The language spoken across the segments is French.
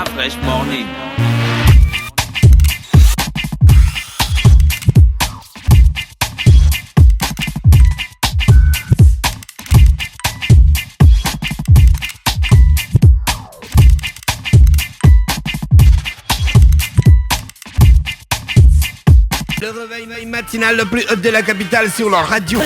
Da Fresh Morning. Le réveil matinal le plus haut de la capitale sur la radio.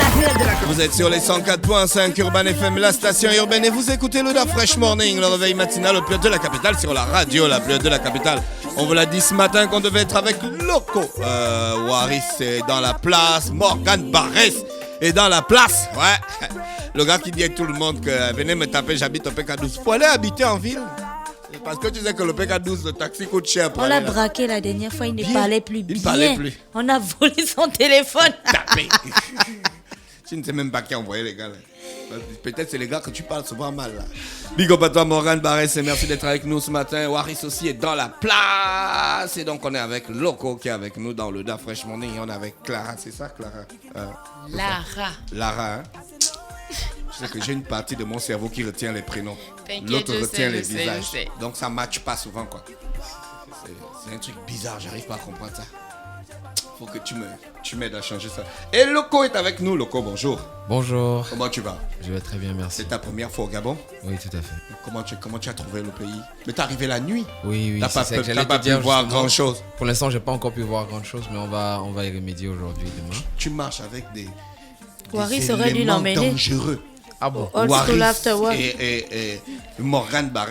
Vous êtes sur les 104.5 Urban FM, la station urbaine, et vous écoutez le Da Fresh Morning, le réveil matinal le plus haut de la capitale sur la radio, la plus haute de la capitale. On vous l'a dit ce matin qu'on devait être avec Loco. Waris est dans la place, Morgan Barres est dans la place. Ouais. Le gars qui dit à tout le monde que venez me taper, j'habite au PK12. Faut aller habiter en ville. Parce que tu sais que le PK12, le taxi coûte cher. On l'a braqué la dernière fois, il ne parlait plus bien. Il ne parlait plus. On a volé son téléphone. Tapé. Tu ne sais même pas qui a envoyé les gars là. Peut-être c'est les gars que tu parles souvent mal là. Big up à toi Morgan Barres et merci d'être avec nous ce matin. Waris aussi est dans la place. Et donc on est avec Loco qui est avec nous dans le Da Fresh Morning. Et on est avec Clara, c'est ça Clara Lara, hein. Je sais que j'ai une partie de mon cerveau qui retient les prénoms. L'autre retient les visages. Donc ça ne matche pas souvent quoi. C'est un truc bizarre, j'arrive pas à comprendre ça. Faut que tu m'aides à changer ça. Et Loco est avec nous. Loco, bonjour. Bonjour. Comment tu vas? Je vais très bien, merci. C'est ta première fois au Gabon? Oui, tout à fait. Comment tu as trouvé le pays? Mais t'es arrivé la nuit? Oui, T'as pas pu voir grand chose? Pour l'instant, j'ai pas encore pu voir grand chose, mais on va y remédier aujourd'hui et demain. Tu marches avec des Waris aurait dû l'emmener. Dangereux. Ah bon? Old school after work. Et Morgan Barres,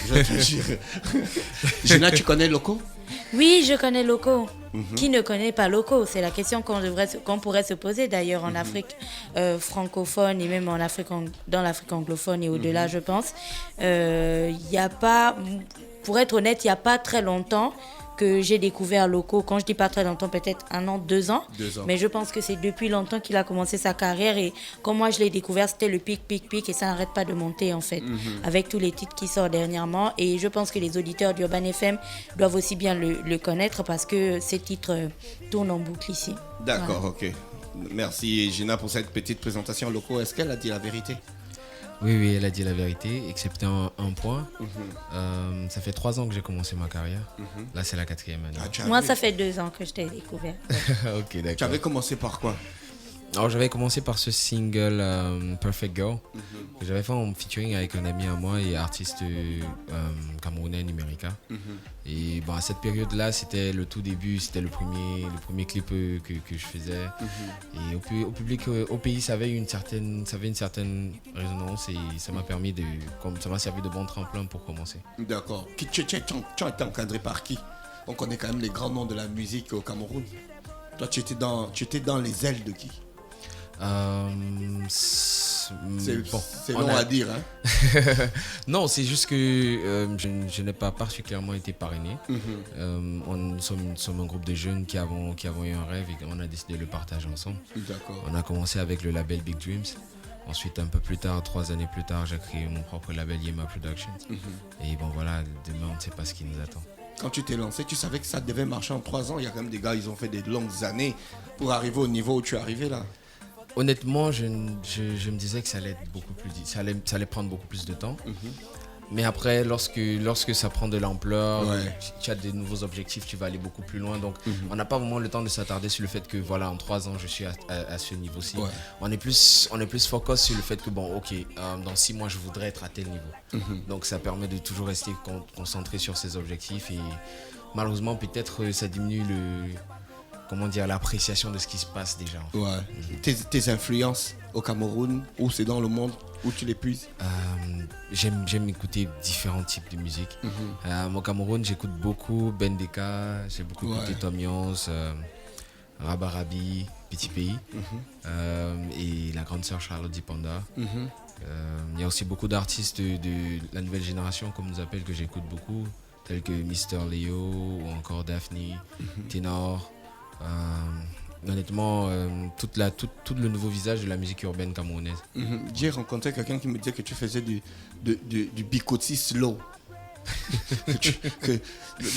je te jure. Gina, tu connais Loco? Oui, je connais Loco. Qui ne connaît pas Loco? C'est la question qu'on pourrait se poser d'ailleurs en Afrique francophone et même dans l'Afrique anglophone et au-delà, je pense. Il y a pas, pour être honnête, il n'y a pas très longtemps que j'ai découvert Loco. Quand je dis pas très longtemps, peut-être 1 an, 2 ans. 2 ans. Mais je pense que c'est depuis longtemps qu'il a commencé sa carrière. Et quand moi je l'ai découvert, c'était le pic. Et ça n'arrête pas de monter en fait. Avec tous les titres qui sortent dernièrement. Et je pense que les auditeurs d'Urban FM doivent aussi bien le connaître parce que ces titres tournent en boucle ici. D'accord, ok. Merci Gina pour cette petite présentation. Loco, est-ce qu'elle a dit la vérité? Oui, elle a dit la vérité, excepté un point. Ça fait 3 ans que j'ai commencé ma carrière. Là, c'est la 4e année. Moi, ça fait 2 ans que je t'ai découvert. Ok, d'accord. Tu avais commencé par quoi? Alors, j'avais commencé par ce single Perfect Girl que j'avais fait en featuring avec un ami à moi et artiste camerounais Numerica. Et bon, à cette période-là, c'était le tout début, c'était le premier clip que je faisais. Et au public, au pays, ça avait une certaine résonance et ça m'a servi de bon tremplin pour commencer. D'accord. Tu as été encadré par qui? On connaît quand même les grands noms de la musique au Cameroun. Toi, tu étais dans les ailes de qui? C'est long à dire, hein? Non, c'est juste que je n'ai pas particulièrement été parrainé. Nous sommes un groupe de jeunes qui avons eu un rêve et on a décidé de le partager ensemble. D'accord. On a commencé avec le label Big Dreams. Ensuite, un peu plus tard, 3 années plus tard, j'ai créé mon propre label Yema Productions. Et bon voilà, demain on ne sait pas ce qui nous attend. Quand tu t'es lancé, tu savais que ça devait marcher en 3 ans. Il y a quand même des gars, ils ont fait des longues années pour arriver au niveau où tu es arrivé là. Honnêtement, je me disais que ça allait être beaucoup plus, ça allait prendre beaucoup plus de temps. Mais après, lorsque ça prend de l'ampleur, tu as des nouveaux objectifs, tu vas aller beaucoup plus loin. Donc, on n'a pas vraiment le temps de s'attarder sur le fait que, voilà, en 3 ans, je suis à ce niveau-ci. Ouais. On est plus focus sur le fait que, bon, ok, dans 6 mois, je voudrais être à tel niveau. Donc, ça permet de toujours rester concentré sur ses objectifs. Et malheureusement, peut-être, ça diminue l'appréciation de ce qui se passe déjà. Ouais. Tes influences au Cameroun, ou c'est dans le monde, où tu les puises? J'aime écouter différents types de musique. Au Cameroun, j'écoute beaucoup Bendeka, j'ai beaucoup écouté Tom Yance, Rabarabi, Petit Pays, et la grande sœur Charlotte Dipanda. Il y a aussi beaucoup d'artistes de la nouvelle génération, comme on nous appelle, que j'écoute beaucoup, tels que Mister Leo ou encore Daphne, Ténor. Honnêtement, tout le nouveau visage de la musique urbaine camerounaise. J'ai rencontré quelqu'un qui me disait que tu faisais du bikoti slow.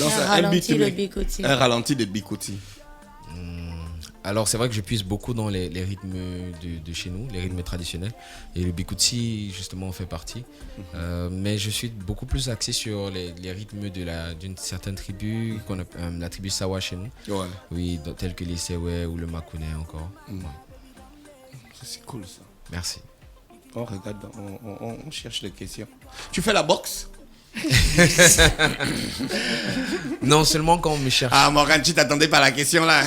Un ralenti de bikoti. Un ralenti de bikoti. Alors c'est vrai que je puise beaucoup dans les rythmes de chez nous, les rythmes traditionnels. Et le bikutsi justement en fait partie. Mais je suis beaucoup plus axé sur les rythmes d'une certaine tribu, la tribu Sawa chez nous. Ouais. Oui, tels que les Sewe ou le Makune encore. Ouais. Ça, c'est cool ça. Merci. On regarde, on cherche des questions. Tu fais la boxe? Non, seulement quand on me cherche. Ah, Morgan, tu t'attendais pas à la question là.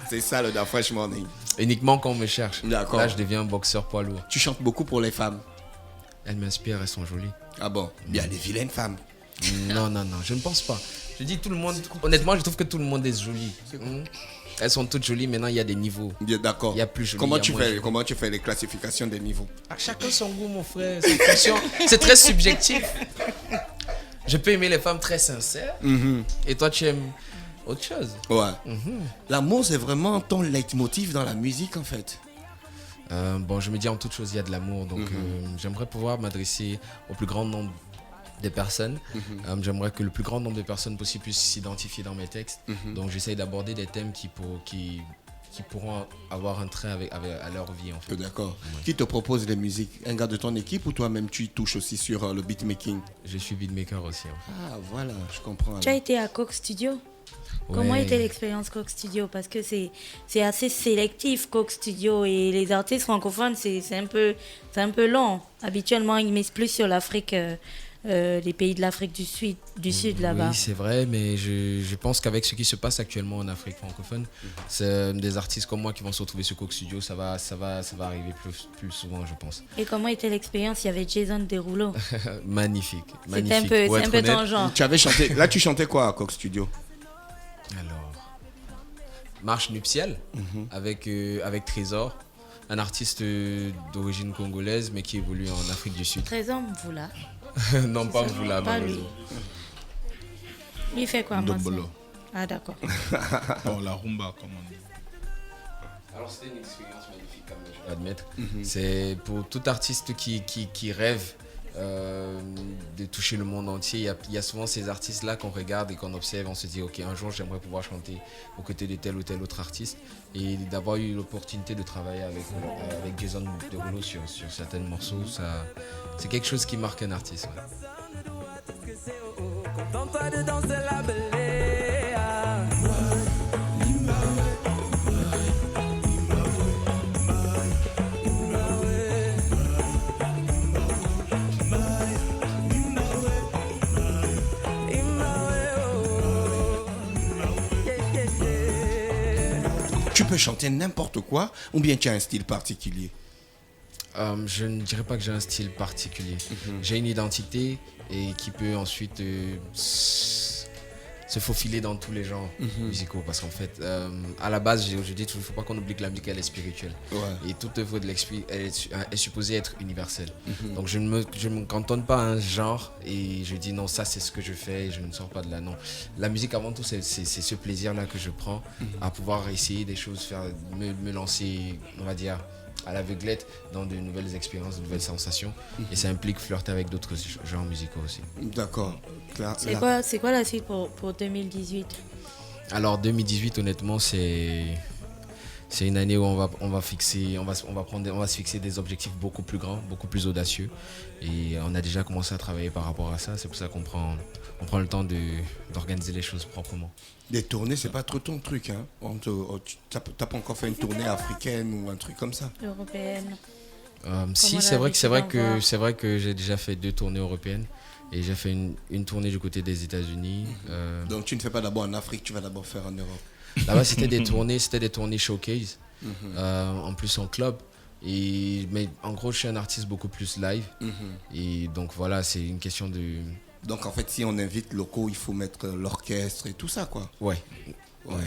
C'est ça le Da Fresh Morning. Uniquement quand on me cherche. D'accord. Là, je deviens un boxeur poids lourd. Tu chantes beaucoup pour les femmes. Elles m'inspirent, elles sont jolies. Ah bon? Bien des vilaines femmes. Non, je ne pense pas. Je dis tout le monde. Honnêtement, je trouve que tout le monde est joli. Elles sont toutes jolies. Maintenant, il y a des niveaux. Bien, d'accord. Il y a plus joli, Comment il y a tu moins fais? joli. Comment tu fais les classifications des niveaux? À chacun son goût, mon frère. C'est très subjectif. Je peux aimer les femmes très sincères. Et toi, tu aimes autre chose. Ouais. L'amour, c'est vraiment ton leitmotiv dans la musique en fait. Bon, je me dis en toute chose, il y a de l'amour. Donc, j'aimerais pouvoir m'adresser au plus grand nombre de personnes. J'aimerais que le plus grand nombre de personnes possible puissent s'identifier dans mes textes. Donc, j'essaye d'aborder des thèmes qui pourront avoir un trait à leur vie, en fait. D'accord. Qui te propose les musiques? Un gars de ton équipe ou toi-même tu touches aussi sur le beatmaking? Je suis beatmaker aussi. Ah voilà, je comprends. Tu as été à Coke Studio? Comment Ouais. était l'expérience Coke Studio? Parce que c'est assez sélectif, Coke Studio, et les artistes francophones, c'est un peu long. Habituellement, ils misent plus sur l'Afrique, les pays de l'Afrique du Sud là-bas. Oui, c'est vrai, mais je pense qu'avec ce qui se passe actuellement en Afrique francophone, c'est des artistes comme moi qui vont se retrouver sur Coke Studio, ça va arriver plus souvent, je pense. Et comment était l'expérience? Il y avait Jason Derulo. Magnifique. C'est un peu, Pour c'est un être peu honnête. ton genre. Tu avais chanté. Là, tu chantais quoi à Coq Studio? Alors, Marche nuptiale avec Trésor, un artiste d'origine congolaise mais qui évolue en Afrique du Sud. Trésor vous là. Non, pas vous là, Pas lui. malheureusement. Il fait quoi maintenant? Dombolo. Ah d'accord. Bon, la rumba, comme on dit. Alors c'était une expérience magnifique, comme je peux admettre. C'est pour tout artiste qui rêve de toucher le monde entier. Il y a souvent ces artistes-là qu'on regarde et qu'on observe. On se dit, ok, un jour j'aimerais pouvoir chanter aux côtés de tel ou tel autre artiste. Et d'avoir eu l'opportunité de travailler avec Jason Derulo sur certains morceaux, c'est quelque chose qui marque un artiste. Ouais. Contente-toi de danser la belée. Tu peux chanter n'importe quoi ou bien tu as un style particulier? Je ne dirais pas que j'ai un style particulier. J'ai une identité et qui peut ensuite se faufiler dans tous les genres musicaux. Parce qu'en fait, à la base, je dis toujours, il ne faut pas qu'on oublie que la musique, elle est spirituelle. Ouais. Et toute œuvre de l'esprit, elle est supposée être universelle. Donc je ne me cantonne pas à un genre et je dis non, ça c'est ce que je fais et je ne sors pas de là. Non. La musique, avant tout, c'est ce plaisir-là que je prends à pouvoir essayer des choses, me lancer, on va dire, à l'aveuglette dans de nouvelles expériences, de nouvelles sensations. Et ça implique flirter avec d'autres genres musicaux aussi. D'accord. C'est quoi la suite pour 2018? Alors 2018, honnêtement, c'est une année où on va se fixer des objectifs beaucoup plus grands, beaucoup plus audacieux. Et on a déjà commencé à travailler par rapport à ça. C'est pour ça qu'on prend le temps d'organiser les choses proprement. Des tournées, c'est pas trop ton truc, hein? T'as pas encore fait une tournée africaine ou un truc comme ça? Européenne. Si, on c'est a vrai l'habitude c'est vrai que j'ai déjà fait 2 tournées européennes et j'ai fait une tournée du côté des États-Unis. Donc tu ne fais pas d'abord en Afrique, tu vas d'abord faire en Europe. Là-bas, c'était des tournées showcase, en plus en club. Mais en gros, je suis un artiste beaucoup plus live. Et donc voilà, c'est une question de... Donc en fait, si on invite locaux, il faut mettre l'orchestre et tout ça, quoi. Ouais,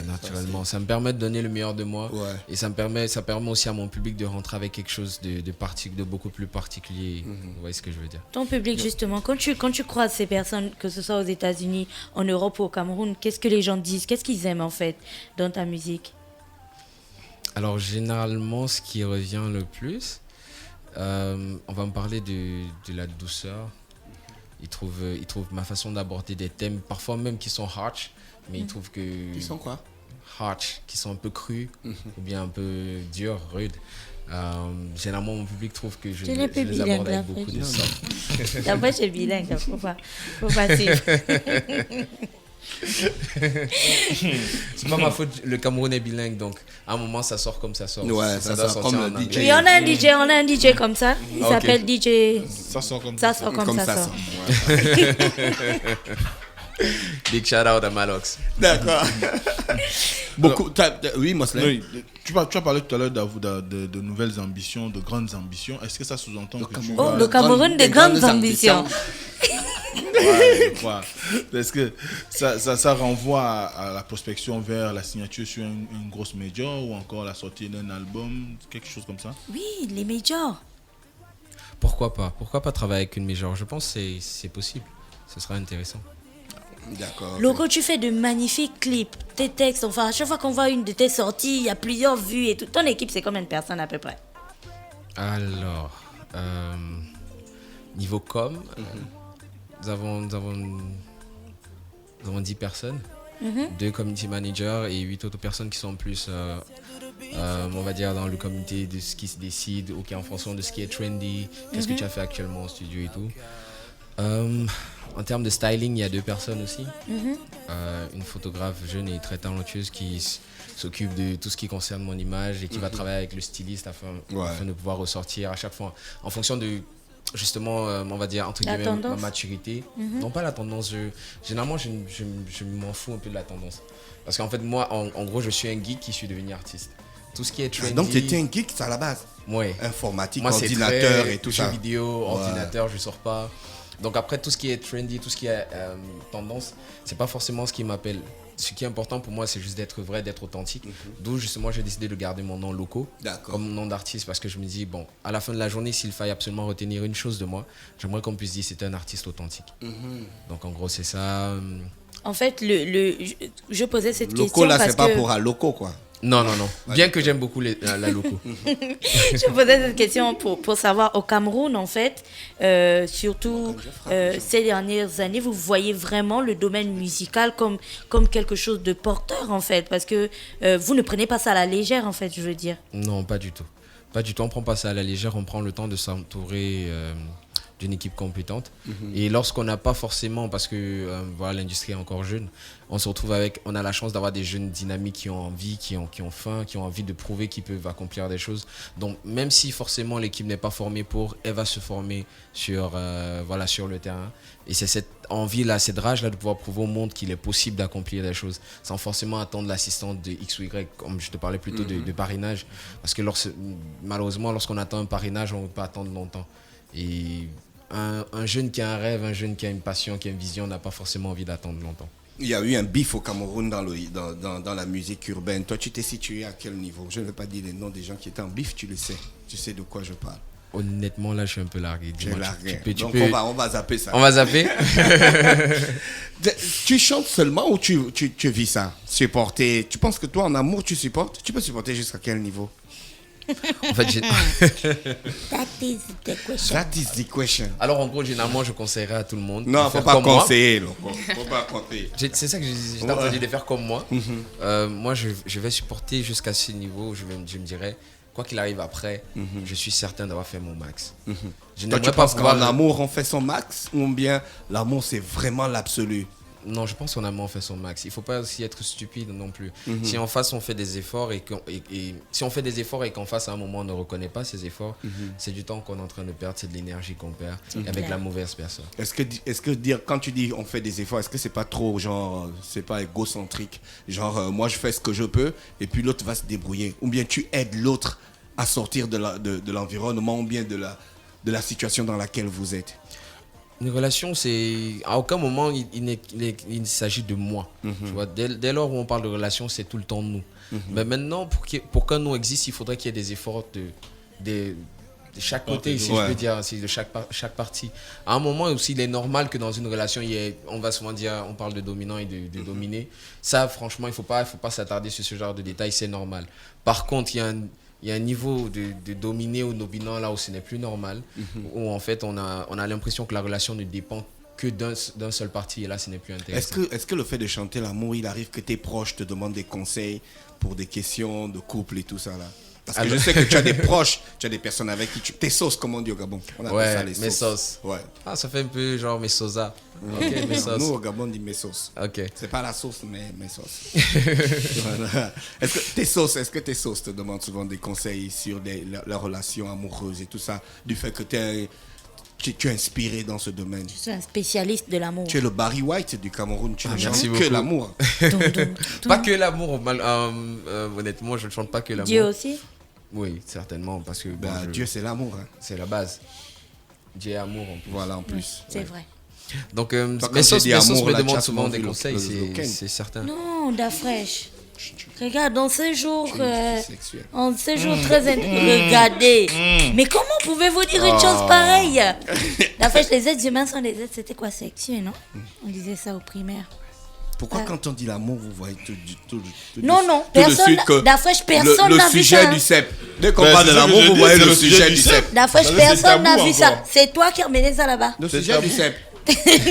naturellement. Ça me permet de donner le meilleur de moi. Ouais. Et ça permet aussi à mon public de rentrer avec quelque chose de beaucoup plus particulier. Vous voyez ce que je veux dire? Ton public, justement, quand tu croises ces personnes, que ce soit aux États-Unis, en Europe ou au Cameroun, qu'est-ce que les gens disent? Qu'est-ce qu'ils aiment en fait dans ta musique? Alors généralement, ce qui revient le plus, on va me parler de la douceur. Ils trouvent ma façon d'aborder des thèmes, parfois même qui sont harsh, mais ils trouvent que... Ils sont quoi? harsh, qui sont un peu crus ou bien un peu durs, rudes. Généralement, mon public trouve que je n'es plus les aborde bilingue, avec là, beaucoup de Fred. soft. Après, je suis bilingue, faut pas suivre. C'est pas ma faute, le Cameroun est bilingue, donc à un moment ça sort comme ça sort. Ouais, ça doit sort sortir comme en le anglais. DJ. Oui, on a un DJ comme ça. Il Ok. s'appelle DJ. Ça sort comme Ça sort comme ça sort. Big shout out à Malox. D'accord. Beaucoup. Oui, Moslem. Oui, tu as parlé tout à l'heure de nouvelles ambitions, de grandes ambitions. Est-ce que ça sous-entend que tu Oh, vas- le Cameroun de grandes ambitions. Ouais, je crois. Est-ce que ça renvoie à la prospection vers la signature sur une grosse major ou encore la sortie d'un album, quelque chose comme ça? Oui, les majors. Pourquoi pas travailler avec une major? Je pense que c'est possible. Ce sera intéressant. D'accord. Loco, tu fais de magnifiques clips, tes textes, enfin, à chaque fois qu'on voit une de tes sorties, il y a plusieurs vues et tout. Ton équipe, c'est combien de personnes à peu près? Alors, niveau com, nous avons 10 personnes, 2 community managers et 8 autres personnes qui sont plus, on va dire, dans le comité de ce qui se décide, ou qui est en fonction de ce qui est trendy, qu'est-ce que tu as fait actuellement au studio et tout. En termes de styling, il y a 2 personnes aussi. Une photographe jeune et très talentueuse qui s'occupe de tout ce qui concerne mon image et qui va travailler avec le styliste afin de pouvoir ressortir à chaque fois en fonction de, justement, on va dire, entre La guillemets, ma tendance. maturité. Non, pas la tendance. Généralement, je m'en fous un peu de la tendance. Parce qu'en fait, moi, en gros, je suis un geek qui suis devenu artiste. Tout ce qui est trendy... Donc, tu étais un geek à la base. Ouais. Informatique, Moi, c'est ordinateur très et tout jeux ça. vidéo, ordinateur, je sors pas. Donc après, tout ce qui est trendy, tout ce qui est tendance, c'est pas forcément ce qui m'appelle. Ce qui est important pour moi, c'est juste d'être vrai, d'être authentique. D'où justement, j'ai décidé de garder mon nom Loco comme nom d'artiste, parce que je me dis, bon, à la fin de la journée, s'il faille absolument retenir une chose de moi, j'aimerais qu'on puisse dire que c'est un artiste authentique. Donc en gros, c'est ça. En fait, je posais cette Loco, question là, parce c'est pas que... pour un loco, quoi. Non. Bien que j'aime beaucoup la Loco. Je posais cette question pour savoir, au Cameroun, en fait, surtout ces dernières années, vous voyez vraiment le domaine musical comme quelque chose de porteur, en fait, parce que vous ne prenez pas ça à la légère, en fait, je veux dire. Non, pas du tout. Pas du tout, on prend pas ça à la légère, on prend le temps de s'entourer d'une équipe compétente. Et lorsqu'on n'a pas forcément, parce que voilà, l'industrie est encore jeune, on a la chance d'avoir des jeunes dynamiques qui ont envie, qui ont faim, qui ont envie de prouver qu'ils peuvent accomplir des choses. Donc même si forcément l'équipe n'est pas formée pour, elle va se former sur le terrain. Et c'est cette envie-là, cette rage-là de pouvoir prouver au monde qu'il est possible d'accomplir des choses sans forcément attendre l'assistance de X ou Y, comme je te parlais plutôt de parrainage. Parce que malheureusement, lorsqu'on attend un parrainage, on ne peut pas attendre longtemps. Et un jeune qui a un rêve, un jeune qui a une passion, qui a une vision, n'a pas forcément envie d'attendre longtemps. Il y a eu un bif au Cameroun dans la musique urbaine. Toi, tu t'es situé à quel niveau? Je ne vais pas dire les noms des gens qui étaient en bif, tu le sais. Tu sais de quoi je parle. Honnêtement, là, je suis un peu largué. Tu es largué. Tu Donc, peux... on va zapper ça. On va zapper. Tu chantes seulement ou tu vis ça? Supporter. Tu penses que toi, en amour, tu supportes? Tu peux supporter jusqu'à quel niveau? En fait, That is the question. That is the question. alors en gros, généralement, je conseillerais à tout le monde. Non, de faut faire pas comme moi. conseiller. Faut pas conseiller. C'est ça que j'ai entendu de faire comme moi. Moi, je vais supporter jusqu'à ce niveau où je me dirais, quoi qu'il arrive après, je suis certain d'avoir fait mon max. Je Toi, tu n'aimerais pas penses pouvoir... qu'en amour, on fait son max? Ou bien l'amour, c'est vraiment l'absolu? Non, je pense qu'on a moins fait son max. Il ne faut pas aussi être stupide non plus. Si en face, on fait des efforts et si on fait des efforts et qu'en face, à un moment, on ne reconnaît pas ces efforts, c'est du temps qu'on est en train de perdre, c'est de l'énergie qu'on perd avec la mauvaise personne. Est-ce que dire, quand tu dis on fait des efforts, est-ce que c'est pas trop, genre, c'est pas égocentrique? Genre, moi, je fais ce que je peux et puis l'autre va se débrouiller. Ou bien tu aides l'autre à sortir de l'environnement ou bien de la situation dans laquelle vous êtes? Une relation, c'est... À aucun moment, il s'agit de moi. Tu vois, dès lors où on parle de relation, c'est tout le temps nous. Mais maintenant, pour qu'un nous existe, il faudrait qu'il y ait des efforts de chaque côté, si je peux dire, de chaque partie. À un moment aussi, il est normal que dans une relation, on va souvent dire, on parle de dominant et de dominé. Ça, franchement, il faut pas s'attarder sur ce genre de détails, c'est normal. Par contre, il y a un niveau de dominer ou dominant là où ce n'est plus normal, où en fait on a l'impression que la relation ne dépend que d'un seul parti, et là, ce n'est plus intéressant. Est-ce que le fait de chanter l'amour, il arrive que tes proches te demandent des conseils pour des questions de couple et tout ça là? Parce que je sais que tu as des proches, tu as des personnes avec qui tes sauces, comme on dit au Gabon. On appelle ça les mes sauces. sauces. Ouais. Ah, ça fait un peu genre mes sosa. Ok, mes sauces. Nous au Gabon on dit mes sauces. Ok. C'est pas la sauce, mais mes sauces. Voilà. Est-ce que tes sauces te demandent souvent des conseils sur leurs relations amoureuses et tout ça, du fait que tu es inspiré dans ce domaine? Je suis un spécialiste de l'amour. Tu es le Barry White du Cameroun, tu ne merci chantes que beaucoup. l'amour. Pas que l'amour, honnêtement, je ne chante pas que l'amour. Dieu aussi. Oui, certainement, parce que Dieu c'est l'amour. Hein. c'est la base. Dieu est amour en plus. Voilà en plus. C'est vrai. Donc, Toi, quand mes tu sauces dis me amour, là, tu demandent as souvent souvent des vu conseils, le Ken. c'est certain. Non, Dafresh. Regarde, dans ce jour, Sexuel. en ce jour très regardez. Mais comment pouvez-vous dire une chose pareille? Dafresh, les êtres humains sont des êtres, c'était quoi, sexuels, non? On disait ça au primaire. Pourquoi quand on dit l'amour, vous voyez tout Non, tout personne, de suite que Dafresh, personne le n'a vu sujet ça. du CEP. Dès qu'on Ben, parle de c'est ce que l'amour, je vous dis, voyez c'est le sujet du CEP. Dafresh, C'est personne n'a tabou vu ça. encore. C'est toi qui as mené ça là-bas. Le sujet du CEP.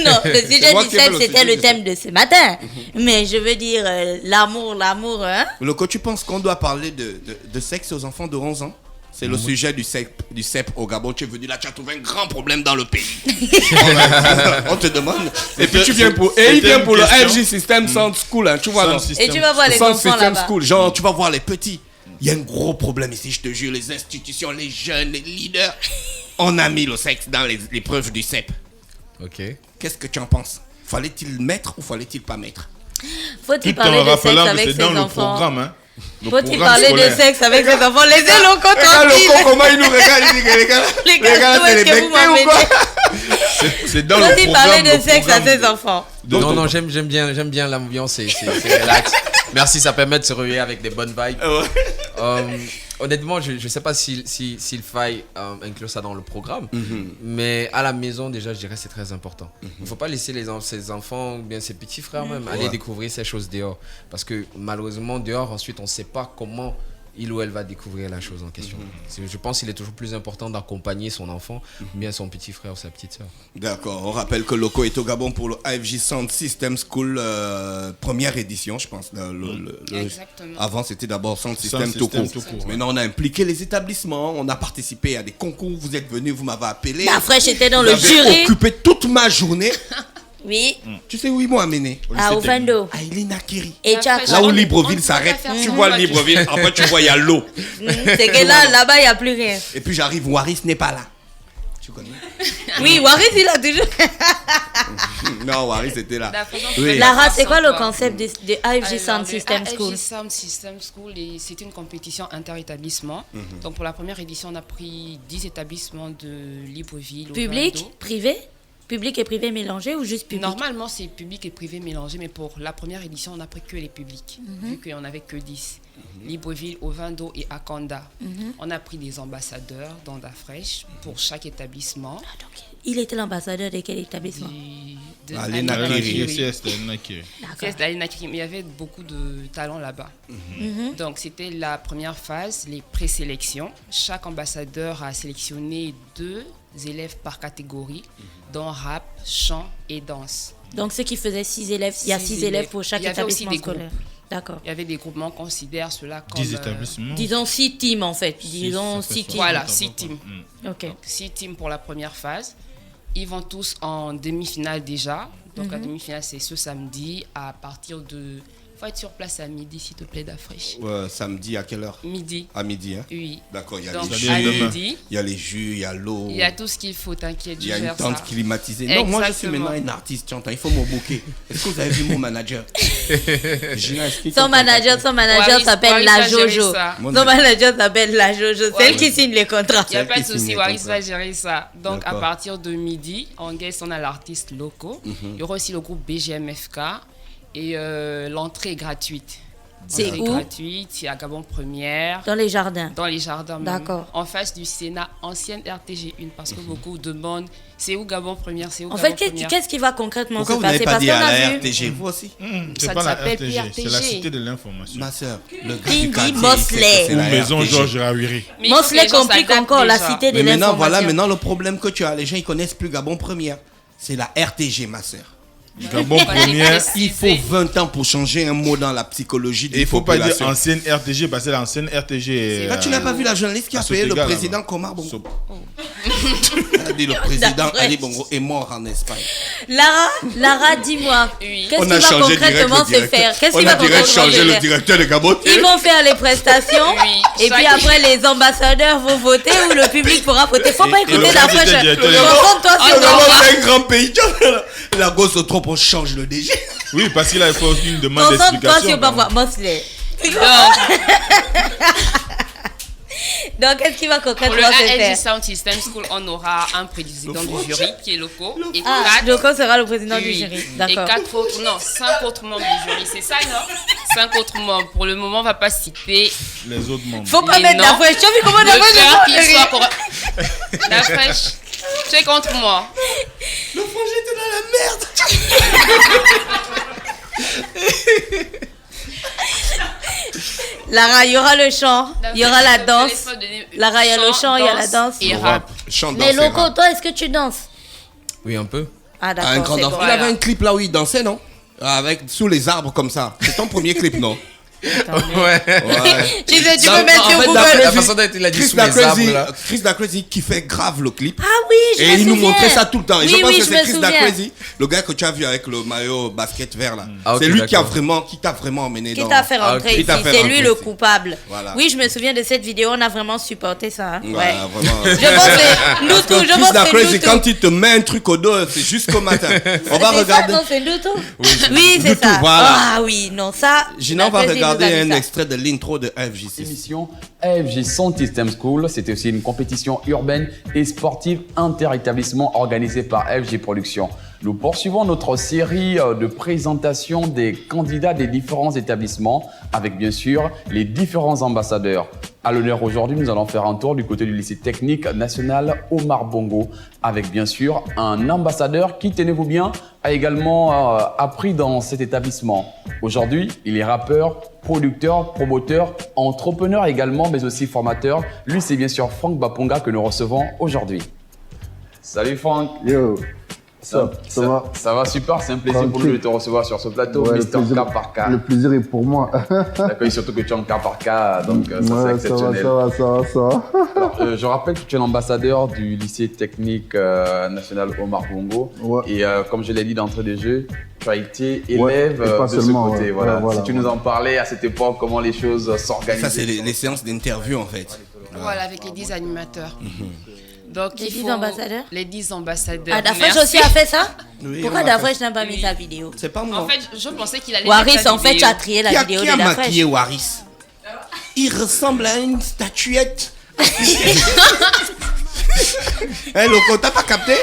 Non, le sujet moi du qui ai fait sexe, le c'était sujet le du thème de ce matin. Mais je veux dire, l'amour, hein. Loco, tu penses qu'on doit parler de sexe aux enfants de 11 ans? C'est le sujet du CEP au Gabon. Tu es venu là, tu as trouvé un grand problème dans le pays. On te demande. Et puis tu viens pour. Et il vient pour le FG System Sound School. Hein, tu vois, Sound non? System. Et tu vas voir les Sound enfants System là-bas. School. Genre, tu vas voir les petits. Il y a un gros problème ici, je te jure. Les institutions, les jeunes, les leaders. On a mis le sexe dans les preuves du CEP. Ok. Qu'est-ce que tu en penses? Fallait-il mettre ou fallait-il pas mettre? Faut-il Tout en parler de sexe rappelant que avec c'est ses dans le enfants? programme. Hein. Le Faut-il programme parler de scolaire. sexe avec ses enfants? Les locaux Regarde tranquilles. Loco, comment il nous regarde. Il dit que les gars, Les gars, où c'est est-ce les que vous bectés ou quoi? m'emmenez? C'est dans le Faut-il programme. parler le de sexe à programme ses enfants? Non, j'aime bien l'ambiance, c'est relax. Merci, ça permet de se réveiller avec des bonnes vibes. Honnêtement, je ne sais pas s'il faille inclure ça dans le programme, mais à la maison, déjà, je dirais que c'est très important. Il ne faut pas laisser ses enfants, ou bien ses petits frères même, aller découvrir ces choses dehors. Parce que malheureusement, dehors, ensuite, on ne sait pas comment il ou elle va découvrir la chose en question. Je pense qu'il est toujours plus important d'accompagner son enfant, ou bien son petit frère ou sa petite soeur. D'accord, on rappelle que Loco est au Gabon pour le AFJ Sound System School, première édition, je pense. Exactement. Avant, c'était d'abord Sound Sound System tout System court. tout court, ouais. Maintenant, on a impliqué les établissements, on a participé à des concours, vous êtes venus, vous m'avez appelé. Dafresh était dans Vous le avez jury. occupé toute ma journée. Oui, Tu sais où ils m'ont amené? à Ovando. À Elena Kiri. Et tu as Là où On Libreville ne peut s'arrête, pas faire tu ça. vois Libreville, après tu vois, il y a l'eau. C'est que là-bas, il n'y a plus rien. Et puis j'arrive, Waris n'est pas là. Tu connais? Oui, Waris, il a toujours. Non, Waris était là. La façon Oui. de Lara, faire c'est quoi le quoi concept de AFG Sound System School? AFG Sound System School, c'est une compétition inter-établissement. Donc pour la première édition, on a pris 10 établissements de Libreville. Public, Ovando. privé? Public et privé mélangés ou juste public? Normalement, c'est public et privé mélangé, mais pour la première édition, on n'a pris que les publics, vu qu'on n'avait que 10. Libreville, Ovando et Akanda. On a pris des ambassadeurs dans Dafresh pour chaque établissement. Ah, donc, il était l'ambassadeur de quel établissement? De Ah, Lena Alena Kiri. Kiri. D'accord. C'est d'Alena Kiri, mais il y avait beaucoup de talents là-bas. Donc c'était la première phase, les présélections. Chaque ambassadeur a sélectionné 2 élèves par catégorie, dont rap, chant et danse. Donc, ceux qui faisaient 6 élèves, il y a 6 élèves élèves. pour chaque Il y avait aussi établissement des scolaire. D'accord. Il y avait des groupements, on considère cela comme... 10 établissements. Disons 6 teams en fait. Disons ça fait 6 teams. Voilà, 6 teams. Ok. 6 teams pour la première phase. Ils vont tous en demi-finale déjà. Donc la demi-finale, c'est ce samedi à partir de... Il faut être sur place à midi, s'il te plaît, Dafresh. Samedi à quelle heure? Midi, À midi, hein? oui. D'accord, il y a Donc les C'est-à-dire à jus, demain. midi, il y a les jus, il y a l'eau, il y a tout ce qu'il faut, t'inquiète, il y je a une gère tente ça. climatisée. Non, moi je suis Exactement. maintenant un artiste, tu entends, il faut me booker. Est-ce que vous avez vu mon manager? Gina, est-ce qu'il Son faut manager Waris s'appelle va la gérer Jojo. ça. Mon Son manager s'appelle la Jojo. C'est elle Waris. qui signe les contrats. Il n'y a Celle pas de qui signe souci, les Waris contrats. va gérer ça. Donc, à D'accord. partir de midi, en guest, on a l'artiste locaux. Il y aura aussi le groupe BGMFK. Et l'entrée est gratuite. C'est L'entrée où? est gratuite, c'est à Gabon Première, Dans les jardins. dans les jardins même. D'accord. En face du Sénat, ancienne RTG1, parce que beaucoup demandent c'est où Gabon Première, c'est où En Gabon fait, Première. qu'est-ce qui va concrètement Pourquoi se vous n'avez passer? pas Parce dit qu'on à a la vu. RTG, vous aussi? C'est Ça pas la s'appelle RTG, c'est la PRTG. cité de l'information. Ma soeur, le gars Cindy du quartier, Mosley. il sait que c'est Ou la maison RTG. Georges Rawiri. Mais il faut que Mosley les gens complique s'adaptent encore la déjà. cité de Mais maintenant, l'information. voilà, maintenant le problème que tu as, les gens ils connaissent plus Gabon Première. c'est la RTG, ma sœur. Gabon première. Il faut 20 ans pour changer un mot dans la psychologie Et il d'une ne faut pas dire population. ancienne RTG, parce que l'ancienne RTG. Là, tu n'as pas vu la journaliste qui a payé le président Komar Bongo. Elle a dit le président Ali Bongo est mort en Espagne. Lara, dis-moi, Oui. qu'est-ce On qui a va changé concrètement se faire? Qu'est-ce qui On va a direct concrètement changé se le faire? directeur de Gabon. Ils vont faire les prestations Oui. et puis après les ambassadeurs vont voter ou le public pourra voter. Faut pas écouter le la directeur fraîche. directeur. Concentre-toi sur Gabon, moi. c'est un grand pays. La gosse au trop, on change le DG. Oui, parce qu'il a fait une demande Concentre-toi d'explication. sur Papa Mosley. Donc, qu'est-ce qui va Pour le concrètement se ALG faire? Sound System School, on aura un président du jury qui est local et Ah, quatre- Joko sera le président du oui, jury. et D'accord. 5 autres membres du jury, c'est ça, non? 5 autres membres. Pour le moment, on va pas citer Les autres membres. Faut pas les mettre la noms. fraîche. Tu as vu comment Le la fraîche faire qu'il soit La fraîche, tu es contre moi. Le projet était dans la merde. Lara, il y aura le chant, il y aura la danse. Laisse-moi donner Lara, il y a le chant, il y a la danse. Et rap. Chante Mais dans ses Loco, rangs. toi, est-ce que tu danses? Oui, un peu. Ah, Un d'accord. grand c'est danseur. bon. Il avait un clip là où il dansait, non? Sous les arbres comme ça. C'est ton premier clip, non? Ouais. Ouais. Tu peux Donc, mettre en sur fait, Google. d'après La façon dont il a dit Chris sous les arbres, là. Dacrazy qui fait grave le clip. Ah oui, je Et me il nous souviens. montrait ça tout le temps. Et Oui, je pense oui, que je c'est me Chris souviens. Dacrazy, le gars que tu as vu avec le maillot basket vert là. Ah, ok, c'est lui qui d'accord. t'a vraiment emmené Qui dans. t'a fait Ah, rentrer ok. Qui ici, t'a fait c'est rentrer lui le ici. coupable. Voilà. Oui, je me souviens de cette vidéo, on a vraiment supporté ça. Hein. Ouais, Ouais. vraiment. Je pense que nous Parce que tous, je Chris pense que Dacrazy, nous tous. quand il te met un truc au dos, c'est jusqu'au matin. On va C'est regarder. Ça, non, c'est nous tous. Oui, c'est Nous ça. tous, voilà. Ah oui, non, ça. Gina, on va Dacrazy nous a regarder dit un ça. extrait de l'intro de FJ6. Émission AFG Sound System School, c'était aussi une compétition urbaine et sportive inter-établissement organisée par AFG Productions. Nous poursuivons notre série de présentation des candidats des différents établissements avec bien sûr les différents ambassadeurs. À l'honneur aujourd'hui, nous allons faire un tour du côté du lycée technique national Omar Bongo avec bien sûr un ambassadeur qui, tenez-vous bien, a également appris dans cet établissement. Aujourd'hui, il est rappeur, producteur, promoteur, entrepreneur également, mais aussi formateur. Lui, c'est bien sûr Franck Baponga que nous recevons aujourd'hui. Salut Franck. Yo, ça va? Ça va super, c'est un plaisir pour nous de te recevoir sur ce plateau, Ouais, Mister K par K. Le plaisir est pour moi. D'accord, et surtout que tu es en K par K, donc ça c'est Ouais, exceptionnel. ça va. Alors, je rappelle que tu es l'ambassadeur du lycée technique national Omar Bongo. Ouais. Et comme je l'ai dit d'entrée de jeu, tu as été Ouais, élève et pas de seulement, ce côté. ouais. Voilà. Ouais, voilà, Si tu nous en parlais à cette époque, comment les choses s'organisaient. Ça, c'est les séances d'interview en fait. Voilà, avec les 10 animateurs. Donc, Les il 10 faut- ambassadeurs Les 10 ambassadeurs. Ah, Dafresh Merci. aussi a fait ça? Oui, Pourquoi on l'a Dafresh n'a pas mis Oui. sa vidéo? C'est pas moi. En fait, je pensais qu'il allait Waris, mettre sa en fait, tu vidéo. as trié la vidéo qui de a Dafresh. maquillé Waris? Il ressemble à une statuette. Hé, Loco, t'as pas capté?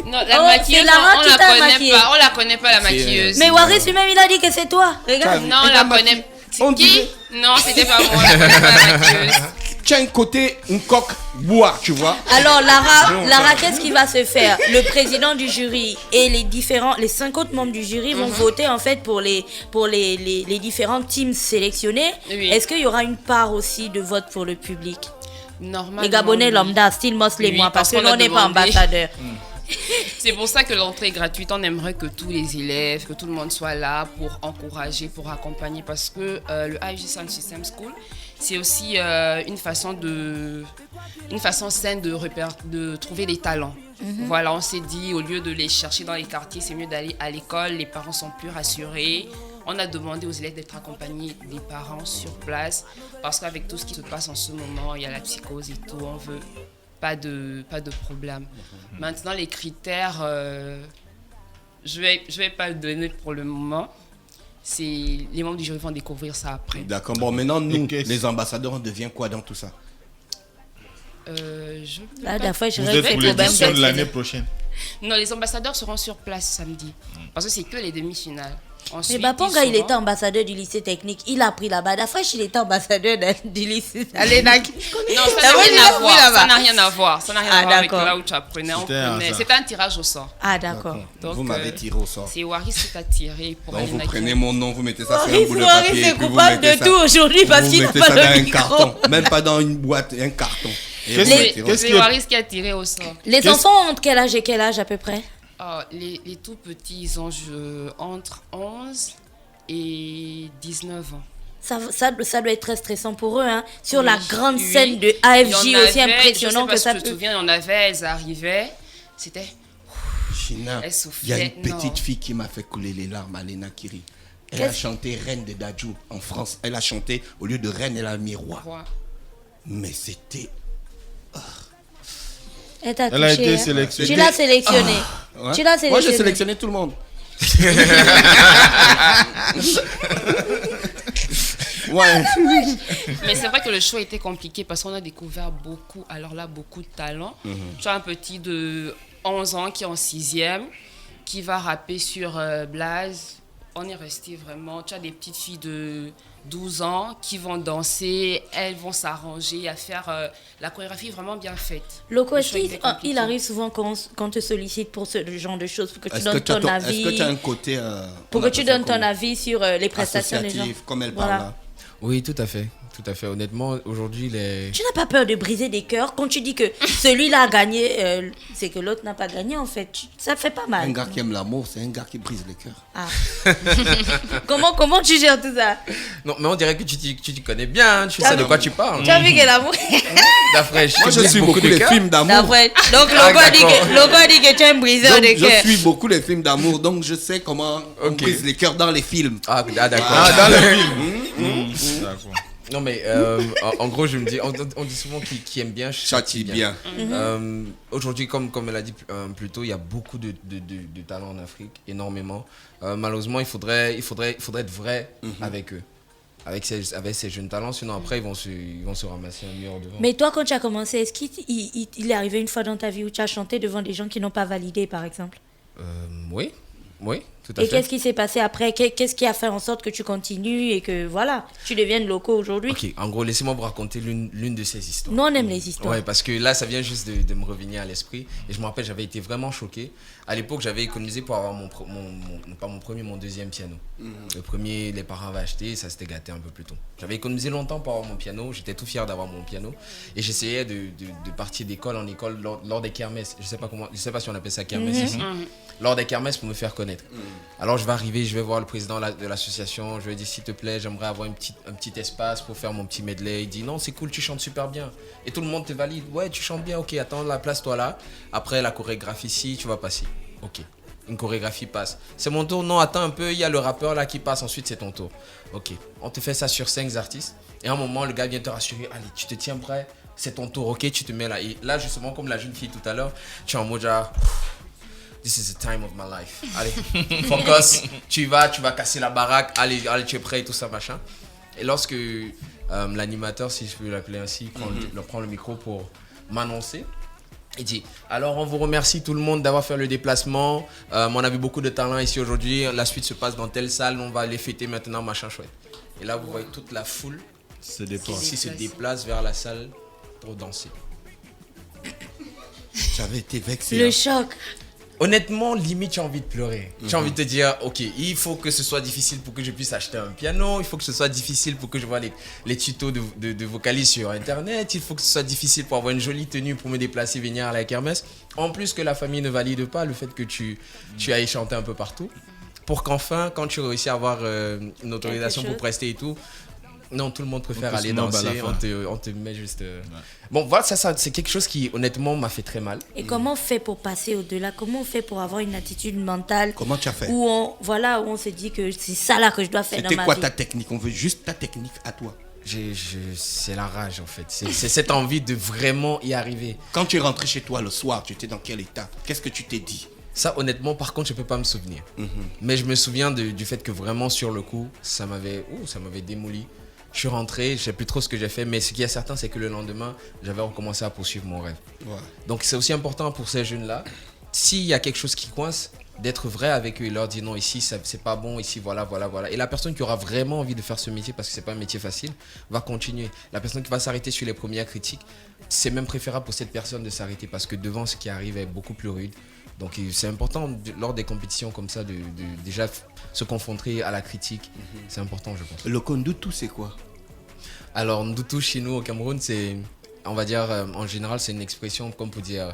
Non, la Oh, maquilleuse, c'est Lara on qui la t'a connaît maquillée. pas. On la connaît pas, la maquilleuse. Mais Waris lui-même, il a dit que c'est toi. Regarde. Non, on Elle la a connaît. On Qui? dirait- Non, c'était pas moi. On la connaît pas, la maquilleuse. Tu as un côté, une coque bois, tu vois. Alors Lara, qu'est-ce qui va se faire? Le président du jury et les 5 autres membres du jury vont voter en fait pour les différents teams sélectionnés. Oui. Est-ce qu'il y aura une part aussi de vote pour le public? Normalement. Les Gabonais lambda, style Mosley, Oui, moi, parce que parce qu'on nous a on n'est pas demandé. ambassadeur. C'est pour ça que l'entrée est gratuite. On aimerait que tous les élèves, que tout le monde soit là pour encourager, pour accompagner. Parce que le AFG Sound System School, c'est aussi une façon saine de trouver des talents. Voilà, on s'est dit, au lieu de les chercher dans les quartiers, c'est mieux d'aller à l'école. Les parents sont plus rassurés. On a demandé aux élèves d'être accompagnés des parents sur place. Parce qu'avec tout ce qui se passe en ce moment, il y a la psychose et tout, on veut pas de problème. Maintenant, les critères, je vais pas le donner pour le moment. Les membres du jury vont découvrir ça après. D'accord, bon, maintenant, nous, qu'est-ce- les ambassadeurs, on devient quoi dans tout ça? Je peux Là, pas- des fois, je Vous rêve êtes pour que même l'édition de d'être- l'année prochaine. Non, les ambassadeurs seront sur place samedi. Parce que c'est que les demi-finales. Mais Ensuite, Baponga, ils il seront- était ambassadeur du lycée technique. Il a pris là-bas. Dafresh, il était ambassadeur du lycée. Allez, Non, ça Ah n'a ouais, rien il a à pris voir. là-bas. Ça n'a rien à voir. Ça n'a rien Ah, à voir avec d'accord. là où tu apprenais. C'était un hasard. C'était un tirage au sort. Ah, d'accord. Donc, Vous m'avez tiré au sort. c'est Waris qui t'a tiré pour Donc, aller vous naquer. prenez mon nom, vous mettez ça sur un Waris, bout de Waris papier. est et puis vous coupable mettez de ça- tout aujourd'hui parce vous qu'il n'a mettez pas ça le dans un micro. carton. Même pas dans une boîte, un carton. C'est Waris qui a tiré au sort. Les enfants ont quel âge et quel âge à peu près? Les tout petits, ils ont entre 11 et 19 ans. Ça doit être très stressant pour eux, hein. Sur la grande scène de AFJ, aussi impressionnant que ça peut. Je te souviens, on avait, elles arrivaient, c'était... China, il y a une petite fille qui m'a fait couler les larmes, Alena Kiri. Elle a chanté Reine de Dadju en France. Elle a chanté, au lieu de Reine, elle a mis Roi. Mais c'était... Elle t'a touché, Elle a été sélectionnée. Tu l'as sélectionnée. Ouais. Tu l'as sélectionnée. Moi, j'ai sélectionné tout le monde. Ouais. Mais c'est vrai que le choix était compliqué parce qu'on a découvert beaucoup de talents. Tu as un petit de 11 ans qui est en 6e, qui va rapper sur Blaze. On est resté vraiment... Tu as des petites filles de 12 ans qui vont danser, elles vont s'arranger à faire la chorégraphie vraiment bien faite. Loco, est-ce qu'il arrive souvent qu'on te sollicite pour ce genre de choses, pour que tu donnes ton avis? Est-ce que tu as un côté... pour que tu donnes ton avis sur les prestations des gens? Comme elle parle là. Oui, tout à fait. Tout à fait. Honnêtement, aujourd'hui, Tu n'as pas peur de briser des cœurs quand tu dis que celui-là a gagné, c'est que l'autre n'a pas gagné en fait. Ça fait pas mal. Un gars qui aime l'amour, c'est un gars qui brise les cœurs. Ah. Comment tu gères tout ça? Non, mais on dirait que tu t'y connais bien. Tu sais de quoi tu parles. Tu as vu que l'amour... D'après, moi, je suis beaucoup les films d'amour. Donc, Logo a dit que tu es un briseur de cœur. Je suis beaucoup les films d'amour, donc je sais comment on brise les cœurs dans les films. Ah, d'accord. Dans les films. D'accord. Non mais en gros je me dis, on dit souvent qui aime bien châtie bien. Aujourd'hui comme elle a dit plus tôt, il y a beaucoup de talents en Afrique, énormément. Malheureusement il faudrait être vrai avec eux, avec ces jeunes talents, sinon après ils vont se ramasser un mur devant. Mais toi quand tu as commencé, est-ce qu'il est arrivé une fois dans ta vie où tu as chanté devant des gens qui n'ont pas validé par exemple? Oui, tout à fait. Et qu'est-ce qui s'est passé après? Qu'est-ce qui a fait en sorte que tu continues et que voilà, tu deviennes loco aujourd'hui? Ok, en gros, laissez-moi vous raconter l'une de ces histoires. Nous, on aime les histoires. Ouais, parce que là, ça vient juste de me revenir à l'esprit. Et je me rappelle, j'avais été vraiment choqué. À l'époque, j'avais économisé pour avoir mon deuxième piano. Le premier, les parents avaient acheté, ça s'était gâté un peu plus tôt. J'avais économisé longtemps pour avoir mon piano. J'étais tout fier d'avoir mon piano. Et j'essayais de partir d'école en école lors des kermesses. Je sais pas si on appelle ça kermesse ici. Lors des kermesses pour me faire connaître. Alors je vais arriver, je vais voir le président de l'association, je lui dis s'il te plaît, j'aimerais avoir un petit espace pour faire mon petit medley. Il dit non, c'est cool, tu chantes super bien. Et tout le monde te valide, ouais, tu chantes bien, ok, attends la place toi là. Après la chorégraphie ici, tu vas passer. Ok, une chorégraphie passe. C'est mon tour, non, attends un peu, il y a le rappeur là qui passe, ensuite c'est ton tour. Ok, on te fait ça sur 5 artistes. Et à un moment, le gars vient te rassurer, allez, tu te tiens prêt, c'est ton tour, ok, tu te mets là. Et là, justement, comme la jeune fille tout à l'heure, tu es en mode genre... This is the time of my life. Allez, focus. Tu vas casser la baraque. Allez, tu es prêt et tout ça, machin. Et lorsque l'animateur, si je peux l'appeler ainsi, prend le micro pour m'annoncer, il dit, alors on vous remercie tout le monde d'avoir fait le déplacement. On a vu beaucoup de talent ici aujourd'hui. La suite se passe dans telle salle. On va aller fêter maintenant, machin chouette. Et là, vous voyez toute la foule qui se déplace vers la salle pour danser. J'avais été vexé. Le choc. Honnêtement, limite, j'ai envie de pleurer. J'ai envie de te dire, ok, il faut que ce soit difficile pour que je puisse acheter un piano. Il faut que ce soit difficile pour que je vois les tutos de vocalistes sur Internet. Il faut que ce soit difficile pour avoir une jolie tenue pour me déplacer, venir à la kermesse. En plus que la famille ne valide pas le fait que tu ailles chanter un peu partout. Pour qu'enfin, quand tu réussis à avoir une autorisation pour prester et tout, non, tout le monde préfère aller danser, on te met juste... Ouais. Bon, voilà, ça c'est quelque chose qui, honnêtement, m'a fait très mal. Et comment on fait pour passer au-delà? Comment on fait pour avoir une attitude mentale? Comment tu as fait? Où on se dit que c'est ça là que je dois faire dans ma vie. C'était quoi ta technique? On veut juste ta technique à toi. C'est la rage, en fait. C'est cette envie de vraiment y arriver. Quand tu es rentré chez toi le soir, tu étais dans quel état? Qu'est-ce que tu t'es dit? Ça, honnêtement, par contre, je ne peux pas me souvenir. Mais je me souviens du fait que vraiment, sur le coup, ça m'avait démoli. Je suis rentré, je ne sais plus trop ce que j'ai fait, mais ce qui est certain, c'est que le lendemain, j'avais recommencé à poursuivre mon rêve. Ouais. Donc c'est aussi important pour ces jeunes-là, s'il y a quelque chose qui coince, d'être vrai avec eux et leur dire non, ici, c'est pas bon, ici, voilà. Et la personne qui aura vraiment envie de faire ce métier, parce que c'est pas un métier facile, va continuer. La personne qui va s'arrêter sur les premières critiques, c'est même préférable pour cette personne de s'arrêter, parce que devant, ce qui arrive est beaucoup plus rude. Donc c'est important lors des compétitions comme ça de déjà se confronter à la critique. C'est important, je pense. Le Ndutu, c'est quoi? Alors Ndutu chez nous au Cameroun, c'est on va dire, en général, c'est une expression comme pour dire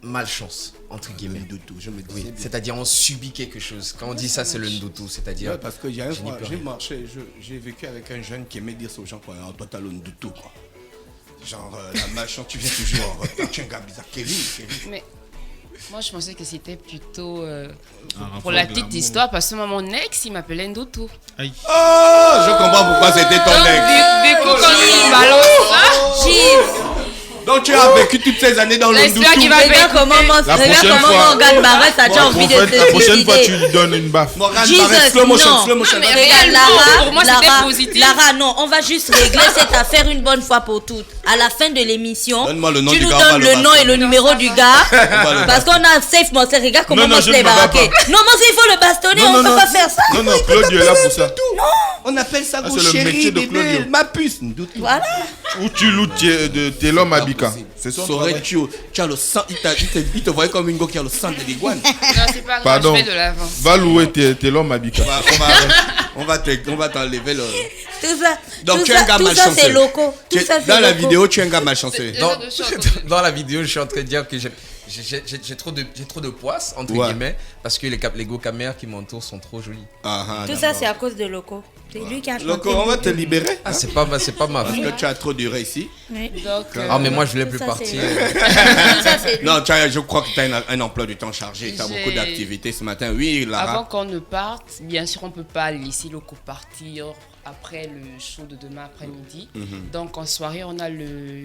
malchance, entre guillemets. Le Ndoutou, je me disais Oui, bien. c'est-à-dire on subit quelque chose. Quand on dit ça, c'est le Ndoutou, c'est-à-dire. Ouais, parce que j'ai je n'y peux rien. marché, j'ai vécu avec un jeune qui aimait dire aux gens, quoi, toi t'as le Ndoutou, quoi. Genre, la malchance, tu viens toujours en retard, tu es un gars bizarre, Kevin. Mais moi, je pensais que c'était plutôt rapport pour la avec petite l'amour. histoire, parce que mon ex, il m'appelait Ndoutou. Aïe. Oh, je comprends pourquoi c'était ton ex. Du coup, quand il balance ça, Gilles, Donc tu as vécu toutes ces années dans le J'espère Ndoutou. qu'il va regarde comment La prochaine fois- Morgane Barrette a déjà envie de se La prochaine fois, tu suicider. lui donnes une baffe. Morgane Jesus, Barrett, slow motion, non. slow motion. Non, mais Regarde, réellement, pour moi, c'était positif. Lara, non, on va juste régler cette affaire une bonne fois pour toutes. À la fin de l'émission, Donne-moi le nom tu du nous gars, on va donnes le le nom et le numéro du gars. va le Parce qu'on a safe Monster. Regarde comment Non, non, moi je je ne l'ai me bats baraqué. pas. Non, moi il faut le bastonner, on peut pas faire ça. Non, non, Claude est là pour ça. On appelle ça Ah, gros c'est le chéri, métier de bébé, Claudio. ma puce. Ndoutou. Voilà. Ou tu loues tes l'homme à Bika. C'est son travail. Tu as le sang, il te voyait comme une go qui a le sang de l'iguane. non, c'est pas grave, Pardon. je fais de l'avant. Va louer tes l'homme à Bika. On va t'enlever le... Tout ça, Donc tout tu es un ça, gars tout ça malchanceux. c'est locaux. Tout Tu es- ça c'est Dans la locaux. vidéo, tu es un gars malchanceux. Dans, Je chante. dans la vidéo, je suis en train de dire que j'ai trop de poisse, entre Ouais. guillemets, parce que les go caméras qui m'entourent sont trop jolies. Tout ça c'est à cause de locaux. C'est lui qui a chanté. Loco, on va te libérer. Ah, c'est pas ma Parce que tu as trop duré ici. Oui. Donc, Ah, mais moi, je voulais Tout plus ça, partir. Tout ça c'est lui. Non, je crois que tu as un emploi du temps chargé. Tu as beaucoup d'activités ce matin. Oui, avant Lara. qu'on ne parte, bien sûr, on ne peut pas laisser Loco partir après le show de demain après-midi. Donc, en soirée, on a le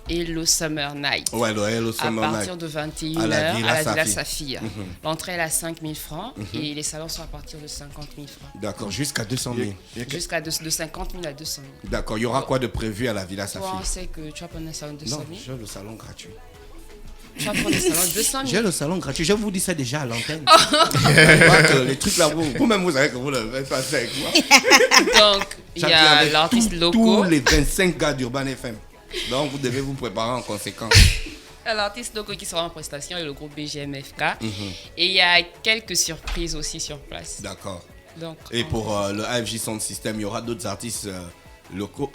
Hello Summer Night. Ouais, le Hello À Summer partir Night. de 21h À la Villa Safi. Saphir. L'entrée est à 5 000 francs et les salons sont à partir de 50 000 francs. D'accord, jusqu'à 200 000. Jusqu'à de 50 000 à 200 000. D'accord, il y aura quoi de prévu à la Villa Toi, Safi? on sait que tu vas prendre un salon de 200 Non, 000. j'ai le salon gratuit. Tu vas prendre un salon de 200 000. J'ai le salon gratuit. Je vous dis ça déjà à l'antenne. Que les trucs là, vous-même, vous savez que vous ne le faites pas ça avec moi. Donc, il y J'appuie a avec l'artiste tous Loco. les 25 gars d'Urban FM. Donc, vous devez vous préparer en conséquence. L'artiste Loco qui sera en prestation et le groupe BGMFK. Et il y a quelques surprises aussi sur place. D'accord. Donc, Et pour le AFJ Sound System, il y aura d'autres artistes locaux.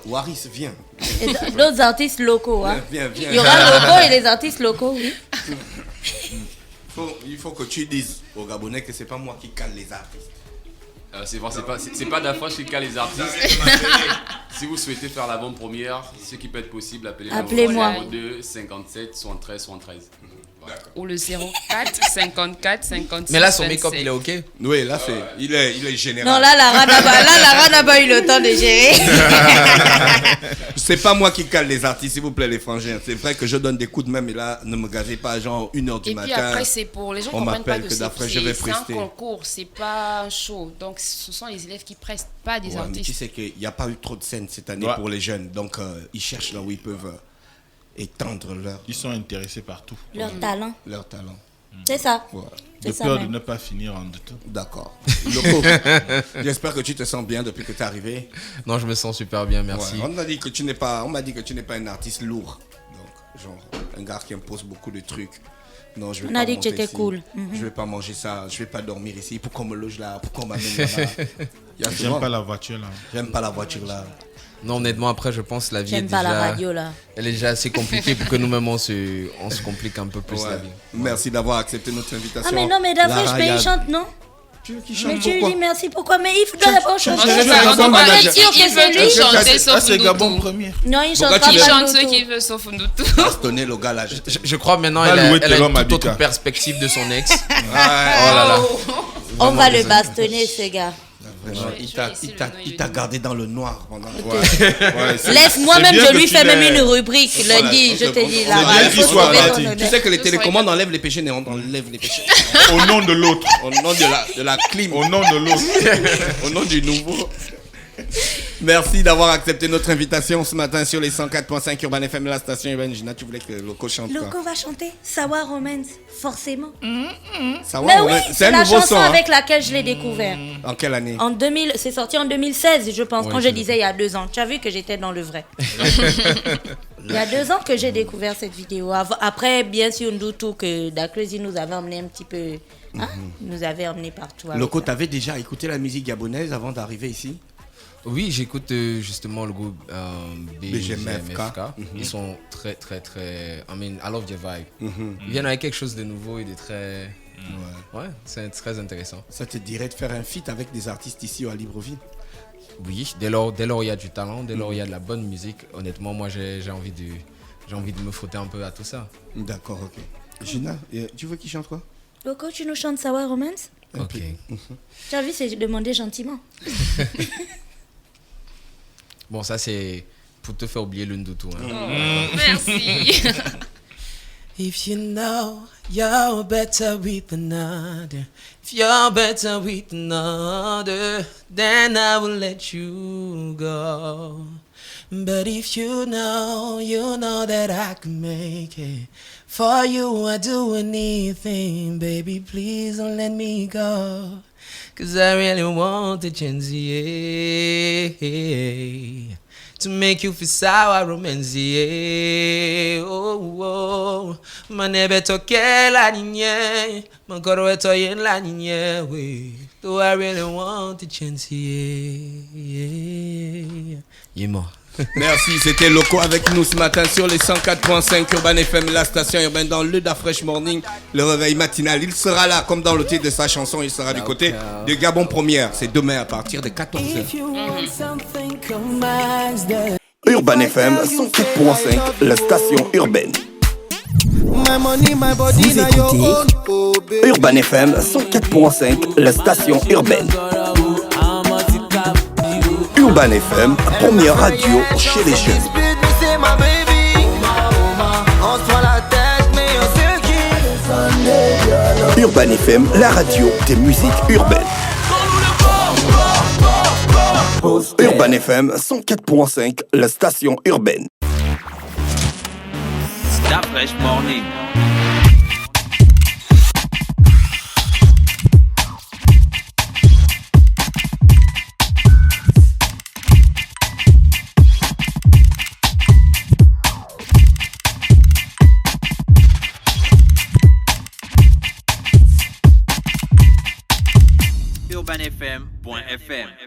Waris, viens. Et d'autres artistes locaux. Hein. Viens. Il y aura locaux et les artistes locaux, oui. Il faut que tu dises aux Gabonais que c'est pas moi qui cale les artistes. C'est pas d'affaire chez les artistes. Si vous souhaitez faire l'avant-première, ce qui peut être possible, Appelez-moi. 02 57 73 73. ou le 04 54 56. Mais là, son make-up, 27. il est OK. Oui, là, il est général. Non, là, Lara n'a pas eu le temps de gérer. C'est pas moi qui cale les artistes, s'il vous plaît, les frangins. C'est vrai que je donne des coups de main, mais là, ne me gazez pas, genre 1h du Et matin. puis après, c'est pour les gens qui on ne comprennent pas m'appelle que que d'après, je vais c'est un prester. concours, c'est pas un show. Donc, ce sont les élèves qui prestent, pas des Ouais, mais tu artistes. sais qu'il n'y a pas eu trop de scènes cette année Ouais. pour les jeunes. Donc, ils cherchent là où ils peuvent étendre Ils sont intéressés par tout. Leur talent. leur talent. C'est ça. Voilà. De C'est ça peur de même. ne pas finir en tout. D'accord. Loco, j'espère que tu te sens bien depuis que tu es arrivé. Non, je me sens super bien, merci. Ouais, on m'a dit que tu n'es pas un artiste lourd. Donc, genre, un gars qui impose beaucoup de trucs. Non, je vais On pas a dit que monter j'étais ici. cool. Je vais pas manger ça, je vais pas dormir ici. Pourquoi on me loge là? Pourquoi on m'amène là-bas? Il y a souvent- J'aime pas la voiture là. J'aime pas la voiture là. Non, honnêtement, après, je pense que la vie est J'aime pas déjà... la radio là. Elle est déjà assez compliquée pour que nous-mêmes, on se complique un peu plus Ouais. la vie. Merci d'avoir accepté notre invitation. Ah, mais non, mais d'après, Lara, je il y a- il chante, non? Tu veux qu'il Mais chante tu lui pourquoi? dis merci, pourquoi? Mais il doit d'abord chanter. je vais On faire va comme pas manager. dire Sûr que qu'il c'est veut lui. chanter Ah, sauf c'est Gabon Ndoutou. première. Non, il chante Pourquoi pas tu Il veux- pas chante ce Ndoutou. qu'il veut sauf Ndoutou. Bastonner le gars là. Je crois maintenant Va elle a, louer elle a tes hommes une à toute autre Bika. perspective de son ex. Ouais. Oh là là. On va le bastonner, ce gars. Vraiment, Je vais il t'a- essayer il de t'a- le donner il le t'a nom. gardé dans le noir pendant. Laisse, moi-même, je lui fais même une rubrique lundi. Je te dis, là, bien il qu'il faut soit trouver averti. ton Tu honneur. sais que les télécommandes enlèvent les péchés, mais on enlève les péchés. Au nom de l'autre. Au nom de la clim. Au nom de l'autre. Au nom du nouveau. Merci d'avoir accepté notre invitation ce matin sur les 104.5 Urban FM, la station Urban. Gina, tu voulais que Loco chante quoi? Loco va chanter Sawa Romance, forcément. Ça va, Mais oui, c'est c'est un la nouveau chanson son. Hein. avec laquelle je l'ai découvert. En quelle année? En 2000, c'est sorti en 2016, je pense, Ouais, quand je c'est disais il y a 2 ans. Tu as vu que j'étais dans le vrai. Il y a 2 ans que j'ai découvert cette vidéo. Après, bien sûr, Ndoutou, que Dacrezi nous avait emmené un petit peu. Hein, nous avait emmené partout. avec Loco, ça. t'avais déjà écouté la musique gabonaise avant d'arriver ici? Oui, j'écoute justement le groupe BGMFK. Ils sont très, très, très... I love their vibe. Ils viennent avec quelque chose de nouveau et de très... Ouais, c'est très intéressant. Ça te dirait de faire un feat avec des artistes ici à Libreville? Oui, dès lors il y a du talent, dès lors il y a de la bonne musique. Honnêtement, moi, j'ai envie de me frotter un peu à tout ça. D'accord, ok. Gina, tu veux qu'il chante quoi? Loco, tu nous chantes Sour Romance? Ok. Tu as vu, c'est demandé gentiment. Bon, ça c'est pour te faire oublier le Ndoutou. Merci. If you know you're better with another, if you're better with another, then I will let you go. But if you know that I can make it. For you, I'd do anything, baby, please don't let me go. 'Cause I really want a chance, yeah, to make you feel sour romance, yeah. Oh, oh. Manebe toke la niñe, mankoro etoye la niñe, we. Do I really want a chance, yeah. Yémo. Merci, c'était Loco avec nous ce matin sur les 104.5 Urban FM, la station urbaine dans le Da Fresh Morning, le réveil matinal. Il sera là, comme dans le titre de sa chanson, il sera du côté de Gabon Première. C'est demain à partir de 14h. Urban FM 104.5, la station urbaine. Vous écoutez Urban FM 104.5, la station urbaine. Urban FM, première radio chez les jeunes. Urban FM, la radio des musiques urbaines. Urban FM 104.5, la station urbaine. Da Fresh Morning. urbanfm.fm